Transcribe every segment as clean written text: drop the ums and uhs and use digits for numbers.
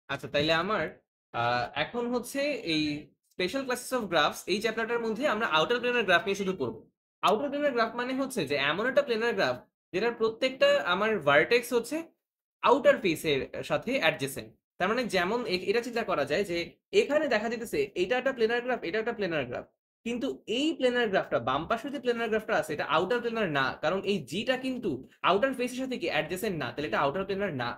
আচ্ছা, তাইলে আমার এখন হচ্ছে এই স্পেশাল ক্লাসেস অফ গ্রাফস এই চ্যাপ্টারটার মধ্যে আমরা আউটার প্লেনার গ্রাফ নিয়ে শুধু পড়বো। আউটার প্লেনার গ্রাফ মানে হচ্ছে যে এমন একটা প্লেনার গ্রাফ যেটার প্রত্যেকটা আমার ভার্টেক্স হচ্ছে আউটার ফেসের সাথে অ্যাডজেসেন্ট। তার মানে যেমন এটা চিন্তা করা যায় যে এখানে দেখা যেতেছে এটা একটা প্লেনার গ্রাফ, এটা একটা প্লেনার গ্রাফ, কিন্তু এই প্লেনার গ্রাফটা বাম পাশে যে প্লেনার গ্রাফটা আছে এটা আউটার প্লেনার না, কারণ এই জিটা কিন্তু আউটার ফেসের সাথে কি অ্যাডজেসেন্ট না, তাহলে এটা আউটার প্লেনার না।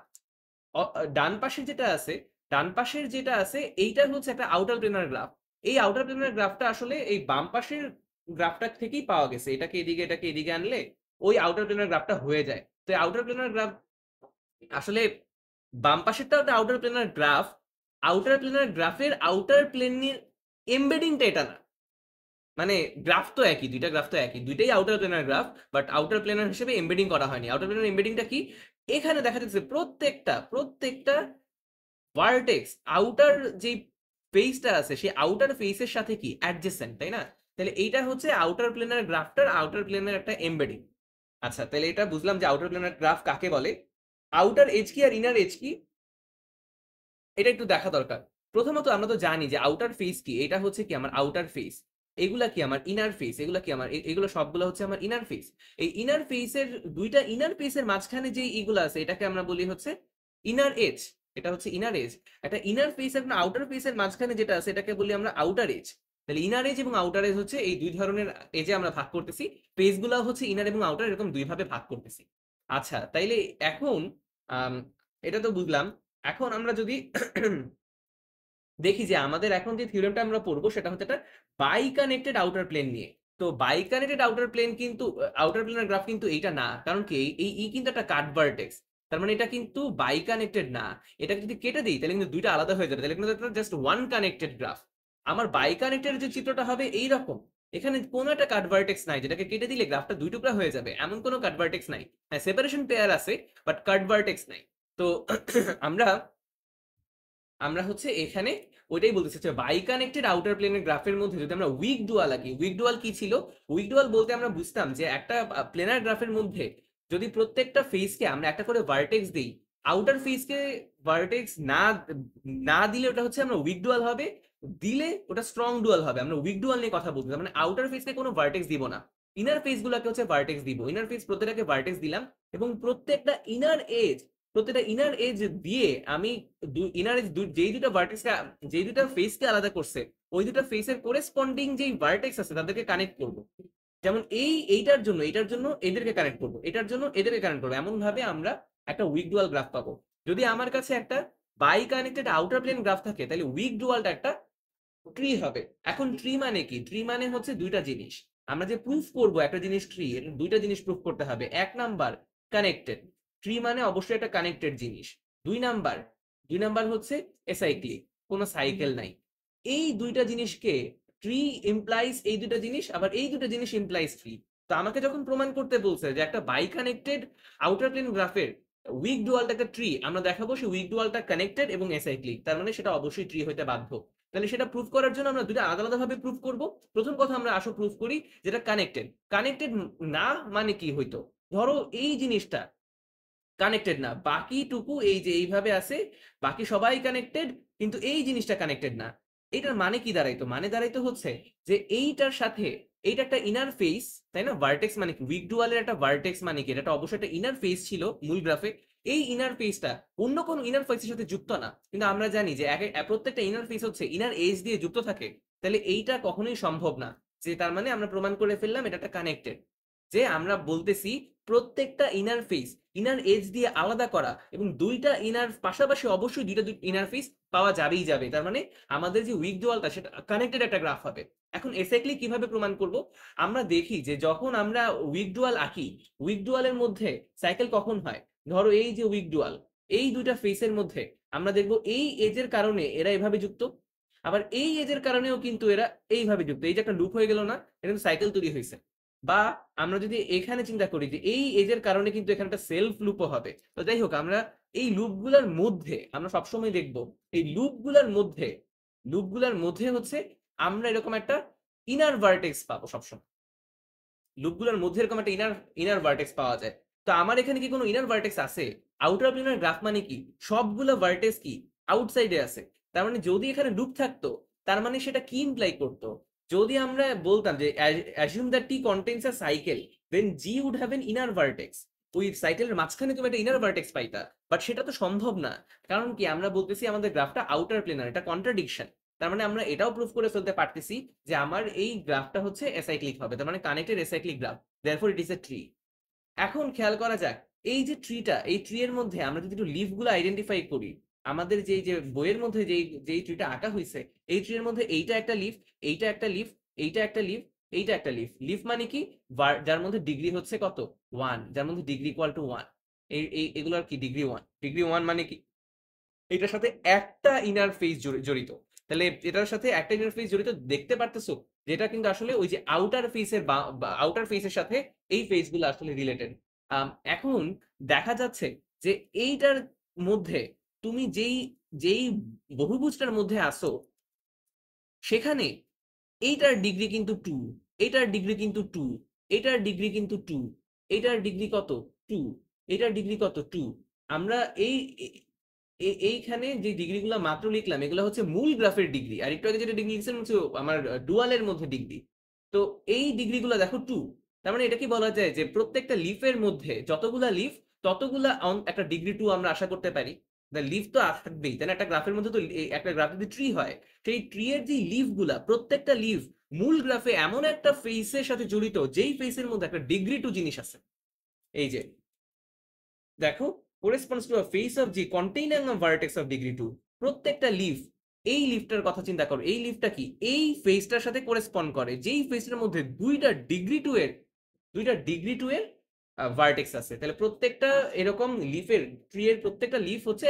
ডান পাশে যেটা আছে, ডান পাশের যেটা আছে এইটা হচ্ছে একটা আউটার প্লেনার গ্রাফ। এই আউটার প্লেনার গ্রাফটা আসলে এই বাম পাশের গ্রাফটা থেকেই পাওয়া গেছে, এটাকে এদিকে আনলে ওই আউটার প্লেনার গ্রাফটা হয়ে যায়। তো এই আউটার প্লেনার গ্রাফ আসলে বাম পাশেরটা একটা outer planer graph, outer planer গ্রাফের আউটার প্লেনের এমবেডিংটা এটা না। মানে গ্রাফ তো একই, দুইটা গ্রাফ তো একই, দুইটাই outer planer graph, but outer planer হিসেবে এমবেডিং করা হয়নি। আউটার প্লেনার এমবেডিংটা কি, এখানে দেখা যাচ্ছে প্রত্যেকটা ভার্টেক্স আউটার যে ফেসটা আছে সেই আউটার ফেসের সাথে কি অ্যাডজেসেন্ট, তাই না? তাহলে এইটা হচ্ছে আউটার প্লেনার গ্রাফটার আউটার প্লেনার একটা এমবেডিং। আচ্ছা, তাহলে এটা বুঝলাম যে আউটার প্লেনার গ্রাফ কাকে বলে। আউটার এজ কি আর ইনার এজ কি এটা একটু দেখা দরকার। প্রথমত আমরা তো জানি যে আউটার ফেস কি, এটা হচ্ছে কি আমার আউটার ফেস, এগুলা কি আমার ইনার ফেস, এগুলা কি আমার এগুলো সবগুলো হচ্ছে আমার ইনার ফেস। এই ইনার ফেসের দুইটা ইনার ফেসের মাঝখানে যে এগুলো আছে এটাকে আমরা বলি হচ্ছে ইনার এজ। এটা হচ্ছে ইনার এজ। একটা ইনার ফেস আর আউটার ফেসের মাঝখানে যেটা আছে এটাকে বলি আমরা আউটার এজ। তাহলে ইনার এজ এবং আউটার এজ হচ্ছে এই দুই ধরনের এজে আমরা ভাগ করতেছি। ফেস গুলা হচ্ছে ইনার এবং আউটার এরকম দুই ভাবে ভাগ করতেছি। আচ্ছা, তাইলে এখন আম, এটা তো বুঝলাম। এখন আমরা যদি দেখি যে আমাদের এখন যে থিওরেমটা আমরা পড়বো সেটা হচ্ছে একটা বাই কানেক্টেড আউটার প্লেন নিয়ে। তো বাই কানেক্টেড আউটার প্লেন কিন্তু আউটার প্লেনার গ্রাফ কিন্তু এইটা না, কারণ কি এই ই কিন্তু একটা কাট ভার্টেক্স। তার মানে এটা কিন্তু বাই কানেক্টেড না। এটাকে যদি কেটে দিই তাহলে কিন্তু দুইটা আলাদা হয়ে যাবে, তাহলে কিন্তু এটা জাস্ট ওয়ান কানেক্টেড গ্রাফ। আমার বাই কানেক্টেড যে চিত্রটা হবে এই রকম, এখানে কোনো একটা কাট ভার্টেক্স নাই যেটাকে কেটে দিলে গ্রাফটা দুই টুকরা হয়ে যাবে, এমন কোনো কাট ভার্টেক্স নাই। হ্যাঁ, সেপারেশন পেয়ার আছে, বাট কাট ভার্টেক্স নাই। তো আমরা আমরা হচ্ছে এখানে ওইটাই বলতে চাচ্ছি, বাই কানেক্টেড আউটার প্লেনের গ্রাফের মধ্যে যদি আমরা উইক ডুয়াল আঁকি, উইক ডুয়াল কি ছিল? উইক ডুয়াল বলতে আমরা বুঝতাম যে একটা প্লেনার গ্রাফের মধ্যে যদি প্রত্যেকটা ফেসকে আমরা একটা করে ভার্টেক্স দিই, আউটার ফেসকে ভার্টেক্স না না দিলে ওটা হচ্ছে আমরা উইক ডুয়াল হবে, দিলে ওটা স্ট্রং ডুয়াল হবে। আমরা উইক ডুয়াল নিয়ে কথা বলতে, মানে আউটার ফেসকে কোনো ভার্টেক্স দিব না, ইনার ফেস গুলাকে হচ্ছে ভার্টেক্স দিব। ইনার ফেস প্রত্যেকটাকে ভার্টেক্স দিলাম, এবং প্রত্যেকটা ইনার এজ দিয়ে আমি ইনার এজ যেই দুটো ভার্টেক্সকে, যেই দুটো ফেসকে আলাদা করছে ওই দুটো ফেসের কোরেসপন্ডিং যেই ভার্টেক্স আছে তাদেরকে কানেক্ট করব। যেমন এইটার জন্য এদেরকে কানেক্ট করব, এটার জন্য এদেরকে কানেক্ট করবো, এমন ভাবে আমরা একটা উইক ডুয়াল গ্রাফ পাবো। যদি আমার কাছে একটা biconnected outerplane graph থাকে তাহলে উইক ডুয়ালটা একটা ট্রি হবে। এখন ট্রি মানে কি? ট্রি মানে হচ্ছে দুইটা জিনিস। আমরা যে প্রুফ করব একটা জিনিস ট্রি, এর দুইটা জিনিস প্রুফ করতে হবে। এক নাম্বার, কানেক্টেড। ট্রি মানে অবশ্যই একটা কানেক্টেড জিনিস। দুই নাম্বার, দুই নাম্বার হচ্ছে এসাইক্লিক, কোনো সাইকেল নাই। এই দুইটা জিনিসকে ট্রি ইমপ্লাইজ, এই দুইটা জিনিস, আবার এই দুইটা জিনিস ইমপ্লাইজ ট্রি। তো আমাকে যখন প্রমাণ করতে বলছে যে একটা বাই কানেক্টেড আউটার প্লেন গ্রাফের উইক ডুয়ালটা একটা ট্রি, আমরা দেখাবো সেই উইক ডুয়ালটা কানেক্টেড এবং এসাইক্লিক, তার মানে সেটা অবশ্যই ট্রি হইতে বাধ্য। তাহলে সেটা প্রুফ করার জন্য আমরা দুটো আলাদা আলাদা ভাবে প্রুফ করব। প্রথম কথা আমরা আসো প্রুফ করি যেটা কানেক্টেড। কানেক্টেড না মানে কি হইতো? ধরো এই জিনিসটা কানেক্টেড না, বাকিটুকু এই যে এইভাবে আছে, বাকি সবাই কানেক্টেড, কিন্তু এই জিনিসটা কানেক্টেড না। এটার মানে কি দাঁড়াইতো? মানে দাঁড়াইতো হচ্ছে যে এইটার সাথে এইটা একটা ইনার ফেস, তাই না? ভার্টেক্স মানে কি? উইক ডুয়ালের একটা ভার্টেক্স মানে কি? এটা অবশ্যই একটা ইনার ফেস ছিল মূল গ্রাফে। এই ইনার ফেসটা অন্য কোনো ইনার ফেসের সাথে যুক্ত না, কিন্তু আমরা জানি যে প্রত্যেকটা ইনার ফেস হচ্ছে ইনার এজ দিয়ে যুক্ত থাকে। তাহলে এইটা কখনোই সম্ভব না। যে তার মানে আমরা প্রমাণ করে ফেললাম এটা একটা কানেক্টেড। যে আমরা বলতেছি প্রত্যেকটা ইনার ফেস ইনার এজ দিয়ে আলাদা করা, এবং দুইটা ইনার পাশাপাশি অবশ্যই দুইটা ইনার ফেস পাওয়া যাবেই যাবে, তার মানে আমাদের যে উইক ডুয়ালটা সেটা কানেক্টেড একটা গ্রাফ হবে। এখন এক্স্যাক্টলি কিভাবে প্রমাণ করব? আমরা দেখি যে যখন আমরা উইক ডুয়াল আঁকি, উইক ডুয়ালের মধ্যে সাইকেল কখন হয়? ধরো এই যে উইক ডুয়াল, এই দুইটা ফেসের মধ্যে আমরা দেখবো এই এজের কারণে এরা এভাবে যুক্ত, আবার এই এজের কারণেও কিন্তু এরা এইভাবে যুক্ত। এই যে একটা লুপ হয়ে গেল না, এটা কিন্তু সাইকেল তৈরি হয়েছে। বা আমরা যদি এখানে চিন্তা করি যে এই এজের কারণে কিন্তু এখানে একটা সেলফ লুপও হবে। তো যাই হোক, আমরা এই লুপগুলোর মধ্যে আমরা সবসময় দেখব এই লুপগুলোর মধ্যে হচ্ছে আমরা এরকম একটা ইনার ভার্টেক্স পাবো সবসময়। লুপগুলোর মধ্যে এরকম একটা ইনার ইনার ভার্টেক্স পাওয়া যায়। তো আমার এখানে কি কোনো ইনার ভার্টেক্স আছে? আউটার প্লেনার গ্রাফ মানে কি? সবগুলো ভার্টেক্স কি আউটসাইডে আছে। তার মানে যদি এখানে লুপ থাকতো, তার মানে সেটা কি ইমপ্লাই করতো? যদি আমরা বলতাম যে assume that T contains a cycle, then G would have an inner vertex. ওই সাইকেলের মাঝখানে তুমি একটা ইনার ভার্টেক্স পাইতা। বাট সেটা তো সম্ভব না। কারণ কি, আমরা বলতেছি আমাদের গ্রাফটা আউটার প্লেনার, এটা কন্ট্রাডিকশন। তার মানে আমরা এটাও প্রুফ করে ফেলতে পারতেছি যে আমার এই গ্রাফটা হচ্ছে অ্যাসাইক্লিক হবে, তার মানে connected acyclic graph, therefore it is a tree. এখন খেয়াল করা যাক, এই যে ট্রিটা, এই ট্রি এর মধ্যে আমরা যদি একটু লিফ গুলো আইডেন্টিফাই করি, আমাদের যে বইয়ের মধ্যে যেই ট্রিটা আঁকা হয়েছে, এই ট্রি এর মধ্যে এইটা একটা লিফ, এইটা একটা লিফ, এইটা একটা লিফ, এইটা একটা লিফ। লিফ মানে কি? যার মধ্যে ডিগ্রি হচ্ছে কত? 1, যার মধ্যে ডিগ্রি ইকুয়াল টু 1। এগুলোর কি ডিগ্রি 1? ডিগ্রি 1 মানে কি? এটার সাথে একটা ইনার ফেজ জড়িত। তাহলে এটার সাথে একটা ইনার ফেজ জড়িত দেখতে পারতেছো, যেটা কিন্তু আসলে ওই যে আউটার ফেসের আউটার ফেসের সাথে এই ফেস গুলো আসলে রিলেটেড। এখন দেখা যাচ্ছে যে এইটার মধ্যে তুমি যেই যেই বহুভুজটার মধ্যে আসো, সেখানে এইটার ডিগ্রি কিন্তু 2, এটার ডিগ্রি কিন্তু 2, এটার ডিগ্রি কিন্তু 2, এটার ডিগ্রি কত? 2, এটার ডিগ্রি কত? 2। আমরা এই এইখানে যে ডিগ্রিগুলো মাত্র লিখলাম, এগুলো হচ্ছে মূল গ্রাফের ডিগ্রি। আর একটু আগে যেটা ডিগ্রি লিখছিলাম হচ্ছে আমার ডুয়ালের মধ্যে ডিগ্রি। তো এই ডিগ্রিগুলো দেখো 2। তার মানে এটা কি বলা যায় যে প্রত্যেকটা লিফের মধ্যে যতগুলা লিফ, ততগুলা একটা ডিগ্রি 2 আমরা আশা করতে পারি। লিফ তো থাকবেই, তাই না? একটা গ্রাফের মধ্যে তো একটা গ্রাফ যদি ট্রি হয়, সেই ট্রি এর যে লিফ গুলা, প্রত্যেকটা লিফ মূল গ্রাফে এমন একটা ফেসের সাথে জড়িত, যেই ফেসের মধ্যে একটা ডিগ্রি 2 জিনিস আছে। এই যে দেখো, corresponds to a face of G containing a vertex of degree 2। প্রত্যেকটা লিফ, এই লিফটার কথা চিন্তা করো, এই লিফটা কি এই ফেসটার সাথে করেসপন্ড করে, যেই ফেসের মধ্যে দুইটা ডিগ্রি 2 এর ভার্টেক্স আছে। তাহলে প্রত্যেকটা এরকম লিফের, ট্রি এর প্রত্যেকটা লিফ হচ্ছে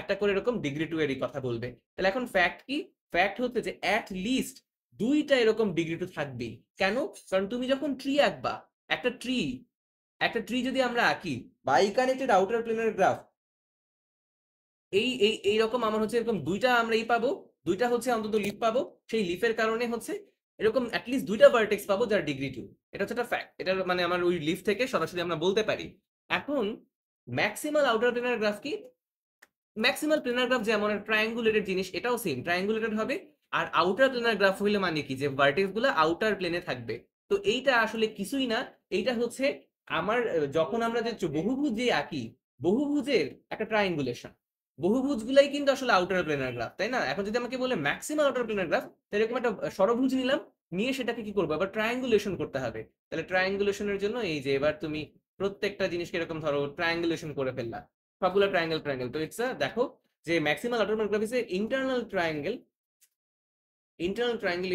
একটা করে এরকম ডিগ্রি 2 এরই কথা বলবে। তাহলে এখন ফ্যাক্ট কি? ফ্যাক্ট হচ্ছে যে অ্যাট লিস্ট দুইটা এরকম ডিগ্রি 2 থাকবেই। কেন? কারণ তুমি যখন ট্রি আঁকবা, একটা ট্রি একটা ট্রি যদি আমরা আঁকি, biconnected outerplanar graph, এইরকম আমার হচ্ছে এরকম দুইটা আমরা পাবো, দুইটা হচ্ছে অন্তত লিফ পাবো। সেই লিফের কারণে হচ্ছে এরকম অ্যাটলিস্ট দুইটা ভার্টেক্স পাবো যার ডিগ্রি 2। এটা হচ্ছে একটা ফ্যাক্ট। এটার মানে আমার ওই লিফ থেকে সরাসরি আমরা বলতে পারি। এখন ম্যাক্সিমাল আউটার প্লেনার গ্রাফ কি? ম্যাক্সিমাল প্লেনার গ্রাফ যেমন ট্রায়াঙ্গুলেটেড জিনিস, এটাও সেম ট্রায়াঙ্গুলেটেড হবে। আর আউটার প্লেনার গ্রাফ হইলে মানে কি, যে ভার্টেক্স গুলো আউটার প্লেনে থাকবে। তো এইটা আসলে কিছুই না, এইটা হচ্ছে আমার যখন আমরা যে বহুভুজ যে আঁকি, বহুভুজের একটা ট্রায়াঙ্গুলেশন। বহুভুজ গুলাই কিন্তু আসলে আউটার প্লেনার গ্রাফ, তাই না? এখন যদি আমাকে বলে ম্যাক্সিমাল আউটার প্লেনার গ্রাফ, তাহলে এরকম একটা ষড়ভুজ নিলাম, নিয়ে সেটাকে কি করবো, আবার ট্রায়াঙ্গুলেশন করতে হবে। তাহলে ট্রায়াঙ্গুলেশনের জন্য এই যে এবার তুমি প্রত্যেকটা জিনিসকে এরকম ধরো ট্রায়াঙ্গুলেশন করে ফেললা, সবগুলো ট্রায়াঙ্গেল। তো ইটস দেখো যে maximal outer graph is internal triangle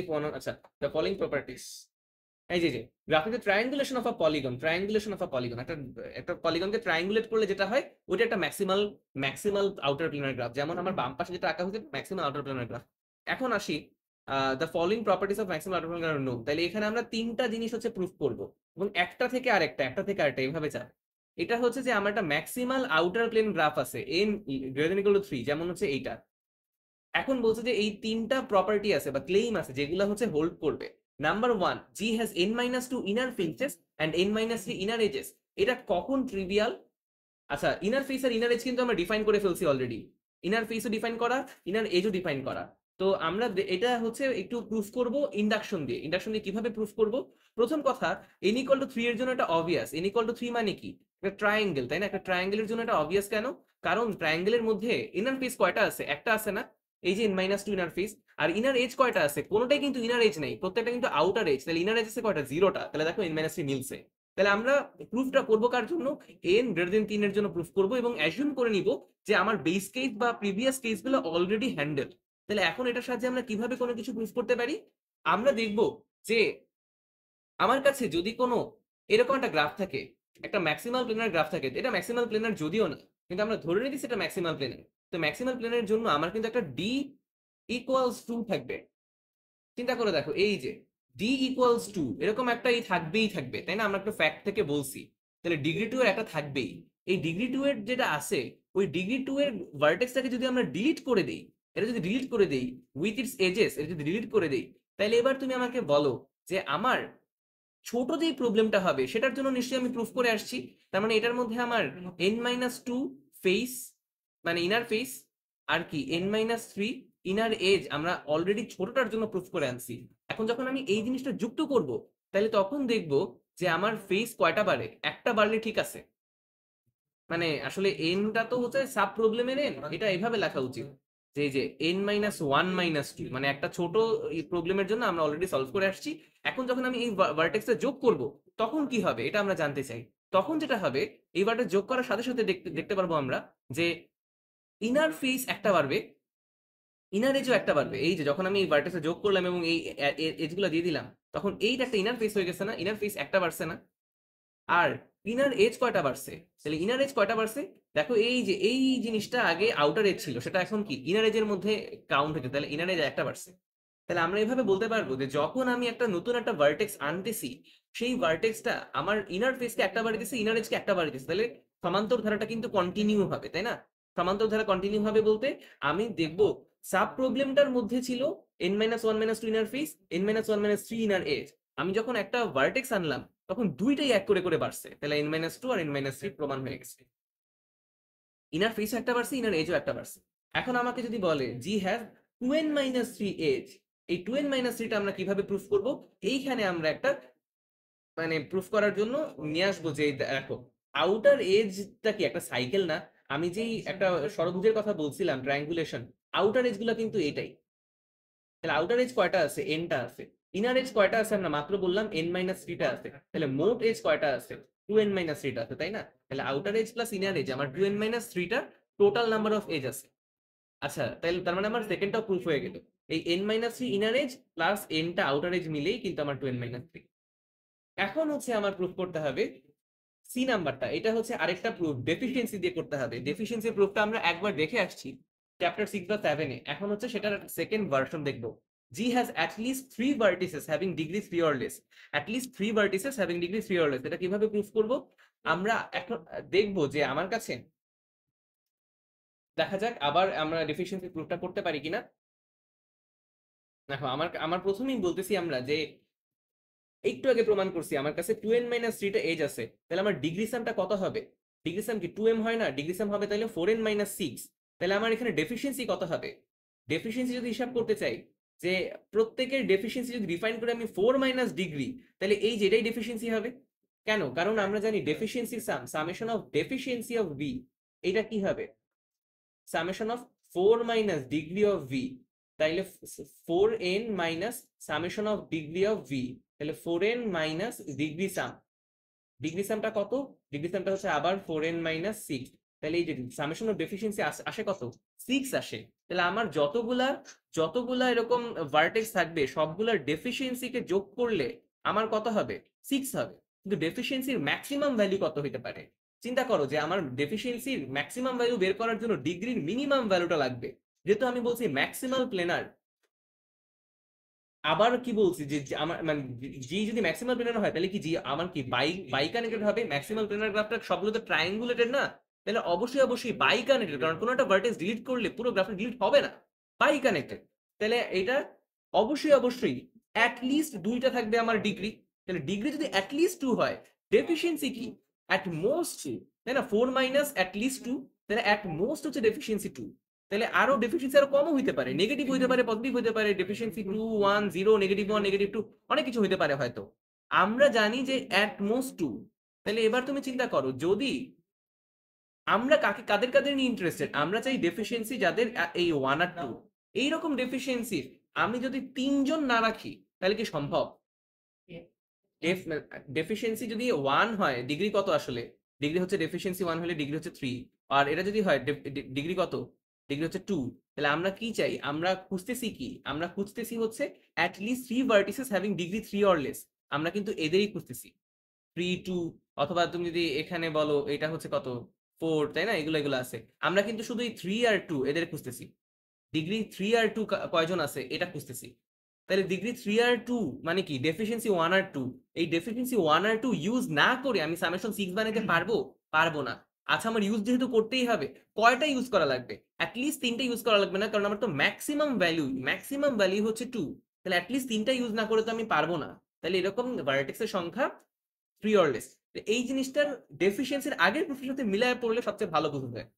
if one, আচ্ছা, দ্য ফলোইং প্রপার্টিস। এই যে গ্রাফে যে ট্রায়াঙ্গুলেশন অফ আ পলিগন, একটা একটা পলিগনকে ট্রায়াঙ্গুলেট করলে যেটা হয়, ওইটা একটা ম্যাক্সিমাল আউটার প্লেনার গ্রাফ। যেমন আমার বাম পাশে যেটা আঁকা হয়েছে ম্যাক্সিমাল আউটার প্লেনার গ্রাফ। এখন আসি, the following properties of maximal outer planer graph known. তাহলে এখানে আমরা তিনটা জিনিস হচ্ছে প্রুফ করব, এবং একটা থেকে আরেকটা এইভাবে যাবে। এটা হচ্ছে যে আমার একটা ম্যাক্সিমাল আউটার প্লেন গ্রাফ আছে n greater than equal to 3, যেমন হচ্ছে এইটা। এখন বলছে যে এই তিনটা প্রপার্টি আছে বা ক্লেম আছে যেগুলো হচ্ছে হোল্ড করবে। Number 1, G has n-2 inner faces and n-3 inner edges. এটা কখন ট্রিভিয়াল? আচ্ছা, ইনার ফেস আর ইনার এজ কিন্তু আমরা ডিফাইন করে ফেলছি অলরেডি। ইনার ফেসও ডিফাইন করা, ইনার এজও ডিফাইন করা। তো আমরা এটা হচ্ছে একটু প্রুফ করব ইন্ডাকশন দিয়ে। ইন্ডাকশন দিয়ে কিভাবে প্রুফ করব? প্রথম কথা, n equal to 3 এর জন্য এটা অবভিয়াস। n equal to 3 মানে কি? একটা ট্রায়াঙ্গেল, তাই না? একটা ট্রায়াঙ্গেলের জন্য এটা অবভিয়াস কেন? কারণ ট্রায়াঙ্গেলের মধ্যে ইনার ফেস কয়টা আছে? একটা আছে না? এই যে n-2 ইনার ফেস। আর ইনার এজ কয়টা আছে? কোনোটাই কিন্তু ইনার এজ নাই, প্রত্যেকটা কিন্তু আউটার এজ। তাহলে ইনার এজ আছে কয়টা? 0টা। তাহলে দেখো n-3 মিলছে। তাহলে আমরা প্রুফটা করবো কার জন্য? n greater than 3 এর জন্য প্রুফ করব, এবং অ্যাজিউম করে নিব যে আমার বেস কেস বা প্রিভিয়াস কেসগুলো অলরেডি হ্যান্ডেল। তাহলে এখন এটার সাহায্যে আমরা কিভাবে কোনো কিছু প্রুফ করতে পারি? আমরা দেখব যে আমার কাছে যদি কোনো এরকম একটা গ্রাফ থাকে, একটা ম্যাক্সিমাল প্লেনার গ্রাফ থাকে, এটা ম্যাক্সিমাল প্লেনার যদিও না, কিন্তু আমরা ধরে নিতেছি এটা ম্যাক্সিমাল প্লেনার। তো ম্যাক্সিমাল প্লেনারের জন্য আমার কিন্তু একটা d ইকুয়ালস 2 থাকবে। চিন্তা করে দেখো, এই যে d ইকুয়ালস 2 এরকম একটা থাকবে, তাই না? আমরা একটা ফ্যাক্ট থেকে বলছি। তাহলে ডিগ্রি 2 এর একটা থাকবেই। এই ডিগ্রি 2 এর যেটা আছে, ওই ডিগ্রি 2 এর ভার্টেক্সটাকে যদি আমরা ডিলিট করে দেই, এটা যদি ডিলিট করে দেই উইথ ইটস এজেস, এটা যদি ডিলিট করে দেই, তাহলে এবার তুমি আমাকে বলো যে আমার ছোট যেই প্রবলেমটা হবে সেটার জন্য নিশ্চয়ই আমি প্রুফ করে আসছি। তার মানে এটার মধ্যে আমার n-2 ফেস, মানে ইনার ফেস, আর কি n-3 ইনার এজ আমরা অলরেডি ছোটটার জন্য প্রুফ করে আনছি। এখন যখন আমি এই জিনিসটা যুক্ত করব, তাহলে তখন দেখব যে আমার ফেস কয়টা বাড়ে। একটা বাড়লে ঠিক আছে, মানে আসলে এনটা তো হচ্ছে সাব প্রবলেমের এন, এটা এভাবে লেখা উচিত যে এই যে n-1-2, মানে একটা ছোট প্রবলেমের জন্য আমরা অলরেডি সলভ করে আসছি। এখন যখন আমি এই ভার্টেক্সে যোগ করব, তখন কি হবে এটা আমরা জানতে চাই। তখন যেটা হবে, এই ভার্টেক্স যোগ করার সাথে সাথে দেখতে দেখতে পারবো আমরা যে ইনার ফেস একটা বাড়বে, ইনার এজও একটা বাড়বে। এই যে যখন আমি এই ভার্টেক্সে যোগ করলাম এবং এই এজগুলো দিয়ে দিলাম, তখন এইটা একটা ইনার ফেস হয়ে গেছে না, ইনার ফেস একটা বাড়ছে না। আর ইনার এজ কয়টা বাড়ছে, তাহলে ইনার এজ কয়টা বাড়ছে, দেখো এই যে এই জিনিসটা আগে আউটার এজ ছিল, সেটা এখন কি ইনার এজের মধ্যে কাউন্ট হচ্ছে, তাহলে ইনার এজ একটা বাড়ছে। তাহলে আমরা এভাবে বলতে পারবো যে যখন আমি একটা নতুন একটা ভার্টেক্স আনতেছি, সেই ভার্টেক্সটা আমার ইনার ফেসকে একটা বাড়িতেছে, ইনার এজকে একটা বাড়িতেছে, তাহলে সমান্তর ধারাটা কিন্তু কন্টিনিউ হবে, তাই না? সমান্তর ধারা কন্টিনিউ হবে বলতে আমি দেখবো সাব প্রবলেমটার মধ্যে ছিল n-1-2 inner face, n-1-3 inner age. আমি যখন একটা ভার্টেক্স আনলাম, তখন দুইটাই এক করে করে বাড়ছে, তাহলে n-2 আর n-3 প্রমাণ হয়ে গেছে। ইনার ফেসও একটা বাড়ছে, ইনার এজও একটা বাড়ছে। এখন আমাকে যদি বলে জি হ্যাভ 2n-3 এজ, এই 2n-3টা আমরা কিভাবে প্রুফ করব? এইখানে আমরা একটা মানে প্রুফ করার জন্য নিয়ে আসবো যে দেখো আউটার এজটা কি একটা সাইকেল না? আমি যেই একটা ষড়ভুজের কথা বলছিলাম ট্রায়াঙ্গুলেশন, আউটার এজ গুলা কিন্তু এটাই। তাহলে আউটার এজ কয়টা আছে? এনটা আছে। ইনার এজ কয়টা আছে? আমরা মাত্র বললাম n-3টা আছে। তাহলে মোট এজ কয়টা আছে? 2n-3টা আছে, তাই না? তাহলে outer age plus inner age আমার 2n-3টা টোটাল নাম্বার অফ এজ আছে। আচ্ছা, তাহলে তার মানে আমার সেকেন্ডটাও প্রুফ হয়ে গেল। এই n-3 ইনার এজ প্লাস nটা আউটার এজ মিলেই কিন্তু আমার 2n-3। এখন হচ্ছে আমার প্রুফ করতে হবে সি নাম্বারটা। এটা হচ্ছে আরেকটা প্রুফ ডেফিসিয়েন্সি দিয়ে করতে হবে। ডেফিসিয়েন্সি প্রুফটা আমরা একবার দেখে আসছি চ্যাপ্টার 6 বা 7 এ। এখন হচ্ছে সেটার সেকেন্ড ভার্সন দেখব। G has at least 3 vertices having degree 3 or less. At least 3 vertices having degree 3 or less. এটা কিভাবে প্রুফ করব? আমরা এখন দেখব যে আমার কাছে, দেখা যাক আবার আমরা ডেফিসিয়েন্সি প্রুফটা করতে পারি কিনা। দেখো আমার আমার প্রথমেই বলতেছি আমরা যে একটু আগে প্রমাণ করছি আমার কাছে 2n-3টা এজ আছে, তাহলে আমার ডিগ্রি সামটা কত হবে? ডিগ্রি সাম কি 2m হয় না? ডিগ্রি সাম হবে তাহলে 4n-6। তাহলে আমার এখানে ডেফিসিয়েন্সি কত হবে? ডেফিসিয়েন্সি যদি হিসাব করতে চাই, যে প্রত্যেকের ডেফিসিয়েন্সি যদি ডিফাইন করে আমি 4 মাইনাস ডিগ্রি, তাহলে এই যেটাই ডেফিসিয়েন্সি হবে। কেন? কারণ আমরা জানি deficiency some, summation of deficiency of V, এটা কি হবে? Summation of 4 minus degree of V. তাইলে 4n minus summation of degree of V, তাহলে 4n মাইনাস ডিগ্রি সাম। ডিগ্রি সামটা কত? ডিগ্রি সামটা হচ্ছে আবার 4n মাইনাস 6। তাহলে এই যে সামেশন অফ ডেফিসিয়েন্সি আসে কত? 6 আসে। তাহলে আমার যতগুলা যতগুলা এরকম ভার্টেক্স থাকবে, সবগুলার ডেফিসিয়েন্সিকে যোগ করলে আমার কত হবে? 6 হবে। কিন্তু ডেফিসিয়েন্সির ম্যাক্সিমাম ভ্যালু কত হতে পারে? চিন্তা করো যে আমার ডেফিসিয়েন্সির ম্যাক্সিমাম ভ্যালু বের করার জন্য ডিগ্রির মিনিমাম ভ্যালুটা লাগবে। যেহেতু আমি বলছি ম্যাক্সিমাল প্লেনার, আবার কি বলছি যে আমার মানে জি যদি ম্যাক্সিমাল প্লেনার হয়, তাহলে কি জি আমার কি বাই বাই কানেক্টেড হবে? ম্যাক্সিমাল প্লেনার গ্রাফটা সবগুলো তো ট্রায়াঙ্গুলেটেড না, তাহলে অবশ্যই অবশ্যই বাই কানেক্টেড, কারণ কোনো একটা ভার্টেক্স ডিলিট করলে পুরো গ্রাফটা ডিলিট হবে না। বাই কানেক্টেড, তাহলে এটা অবশ্যই অবশ্যই অ্যাট লিস্ট দুইটা থাকবে আমার ডিগ্রি। তাহলে ডিগ্রি যদি অ্যাট লিস্ট 2 হয়, ডেফিসিয়েন্সি কি? অ্যাট মোস্ট 2, তাই না? 4 মাইনাস অ্যাট লিস্ট 2, তাহলে অ্যাট মোস্ট হচ্ছে ডেফিসিয়েন্সি 2। তাহলে আরো ডেফিসিয়েন্সি আরো কমও হইতে পারে, নেগেটিভ হইতে পারে, পজিটিভ হইতে পারে, ডেফিসিয়েন্সি 2 1 0 নেগেটিভ 1 নেগেটিভ 2, অনেক কিছু হইতে পারে হয়তো। আমরা জানি যে অ্যাট মোস্ট 2। তাহলে এবার তুমি চিন্তা করো, যদি আমরা কাদের কাদের নিয়ে ইন্টারেস্টেড, আমরা চাই ডেফিসিয়েন্সি যাদের এই 1 আর 2, এইরকম ডেফিসিয়েন্সি আমি যদি 3 জন না রাখি, তাহলে কি সম্ভব? ডেফিসিয়েন্সি যদি 1 হয়, ডিগ্রি কত আসলে? ডিগ্রি হচ্ছে ডেফিসিয়েন্সি 1 হলে ডিগ্রি হচ্ছে 3। আর এটা যদি হয় ডিগ্রি কত? ডিগ্রি হচ্ছে 2। তাহলে আমরা কি চাই? আমরা খুঁজতেছি কি? আমরা খুঁজতেছি হচ্ছে at least 3 vertices having degree 3 or less. আমরা কিন্তু এদেরই খুঁজতেছি, 3 2, অথবা তুমি যদি এখানে বলো এটা হচ্ছে কত 4, তাই না? এগুলো এগুলো আছে। আমরা কিন্তু শুধু এই 3 আর 2 এদের খুঁজতেছি। ডিগ্রি 3 আর 2 কয়জন আছে এটা খুঁজতেছি। তাহলে ডিগ্রি 3 আর 2 মানে কি? ডেফিসিয়েন্সি 1 আর 2। এই ডেফিসিয়েন্সি 1 আর 2 ইউজ না করে আমি সামেশন 6 বানাতে পারবো? পারবো না। আচ্ছা, আমার ইউজ যেহেতু করতেই হবে, কয়টা ইউজ করা লাগবে? অ্যাট লিস্ট 3টা ইউজ করা লাগবে না, কারণ আমার তো ম্যাক্সিমাম ভ্যালু হচ্ছে 2। তাহলে অ্যাট লিস্ট 3টা ইউজ না করে তো আমি পারবো না। তাহলে এরকম ভার্টেক্সের সংখ্যা 3 অর লেস। এই জিনিসটার ডেফিসিয়েন্সির আগের প্রশ্নের সাথে মিলায় পড়লে সবচেয়ে ভালো বোঝা যায়।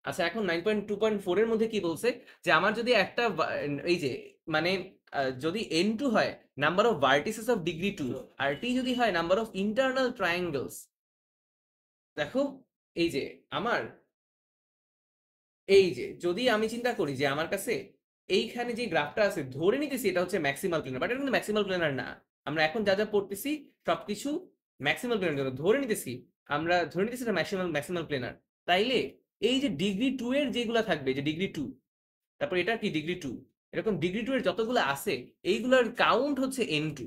আচ্ছা, এখন 9.2.4 এর মধ্যে কি বলছে যে আমার যদি একটা এই যে মানে যদি n2 হয় number of vertices of degree 2 আর t যদি হয় নাম্বার অফ ইন্টারনাল ট্রায়াঙ্গেলস। দেখো এই যে আমার এই যে যদি আমি চিন্তা করি যে আমার কাছে এইখানে যে গ্রাফটা আছে ধরে নিতেছি এটা হচ্ছে ম্যাক্সিমাল প্লেনার, বাট এটা কিন্তু ম্যাক্সিমাল প্লেনার না। আমরা এখন যা যা পড়তেছি সবকিছু ম্যাক্সিমাল প্লেনার জন্য ধরে নিতেছি, আমরা ধরে নিতেছি এটা ম্যাক্সিমাল ম্যাক্সিমাল প্লেনার। তাইলে এই যে ডিগ্রি 2 এর যেগুলো থাকবে, যে ডিগ্রি 2, তারপর এটা কি ডিগ্রি 2, এরকম ডিগ্রি 2 এর যতগুলো আছে এইগুলোর কাউন্ট হচ্ছে n2,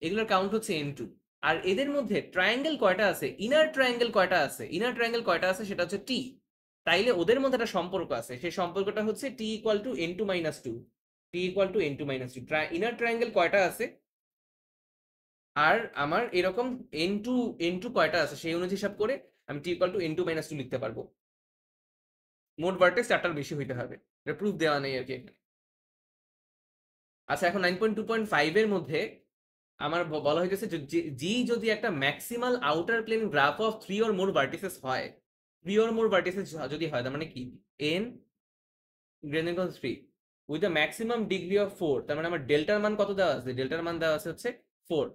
এগুলোর কাউন্ট হচ্ছে n2। আর এদের মধ্যে ট্রায়াঙ্গেল কয়টা আছে, ইনার ট্রায়াঙ্গেল কয়টা আছে, ইনার ট্রায়াঙ্গেল কয়টা আছে সেটা হচ্ছে t। তাইলে ওদের মধ্যে একটা সম্পর্ক আছে, সেই সম্পর্কটা হচ্ছে t equal to n2 minus 2, t equal to n2 minus 2। Inner triangle কয়টা আছে আর আমার এরকম n2 n2 কয়টা আছে সেই অনুযায়ী হিসাব করে আমি t equal to n2 minus 2 লিখতে পারবো। মোট ভার্টেক্স 4টার বেশি হইতে হবে, এটা প্রুফ দেওয়া নেই আর কি এখানে। আচ্ছা, এখন 9.2.5 এর মধ্যে আমার বলা হয়েছে জি যদি একটা maximal outerplane graph of 3 or more vertices হয়, 3 অর মোর ভার্টিসেস যদি হয়, তার মানে কি n greater than 3 with the maximum degree of 4, তার মানে আমার ডেল্টার মান কত দেওয়া আছে, ডেল্টার মান দেওয়া আছে হচ্ছে 4।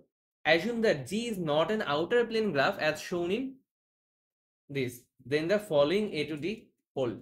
Assume that G is not an outerplane graph as shown in this, then the following a to d hold।